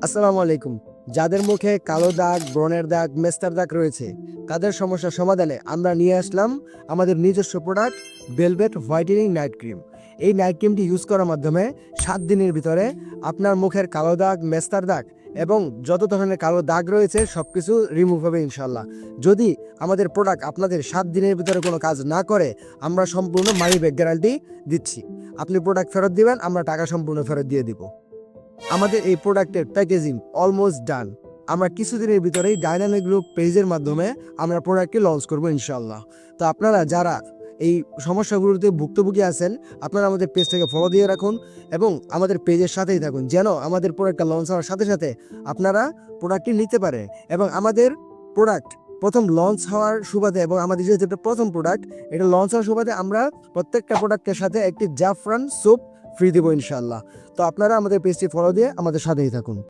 আসসালামু আলাইকুম। যাদের মুখে কালো দাগ, ব্রণের দাগ, মেস্তার দাগ রয়েছে, তাদের সমস্যার সমাধানে আমরা নিয়ে আসলাম আমাদের নিজস্ব product velvet whitening night cream. এই নাইট ক্রিমটি ইউজ করার মাধ্যমে 7 দিনের ভিতরে আপনার মুখের কালো দাগ, মেস্তার দাগ এবং যত ধরনের কালো দাগ রয়েছে সব কিছু রিমুভ হবে ইনশাল্লাহ। যদি আমাদের প্রোডাক্ট আপনাদের 7 দিনের ভিতরে কোনো কাজ না করে, আমরা সম্পূর্ণ মানি ব্যাক গ্যারান্টি দিচ্ছি। আপনি প্রোডাক্ট ফেরত দিবেন, আমরা টাকা সম্পূর্ণ ফেরত দিয়ে দিব। আমাদের এই প্রোডাক্টের প্যাকেজিং অলমোস্ট ডান। আমরা কিছুদিনের ভিতরেই ডাইনামিক গ্রুপ পেজের মাধ্যমে আমরা প্রোডাক্টকে লঞ্চ করবো ইনশাল্লাহ। তো আপনারা যারা এই সমস্যাগুলোতে ভুক্তভোগী আছেন, আপনারা আমাদের পেজটাকে ফলো দিয়ে রাখুন এবং আমাদের পেজের সাথেই থাকুন, যেন আমাদের প্রোডাক্টটা লঞ্চ হওয়ার সাথে সাথে আপনারা প্রোডাক্টটি নিতে পারেন। এবং আমাদের প্রোডাক্ট প্রথম লঞ্চ হওয়ার সুবাদে এবং আমাদের যেটা প্রথম প্রোডাক্ট, এটা লঞ্চ হওয়ার সুবাদে আমরা প্রত্যেকটা প্রোডাক্টের সাথে একটি জাফরান সোপ ফ্রি দেবো ইনশাল্লাহ। তো আপনারা আমাদের পেজটি ফলো দিয়ে আমাদের সাথেই থাকুন।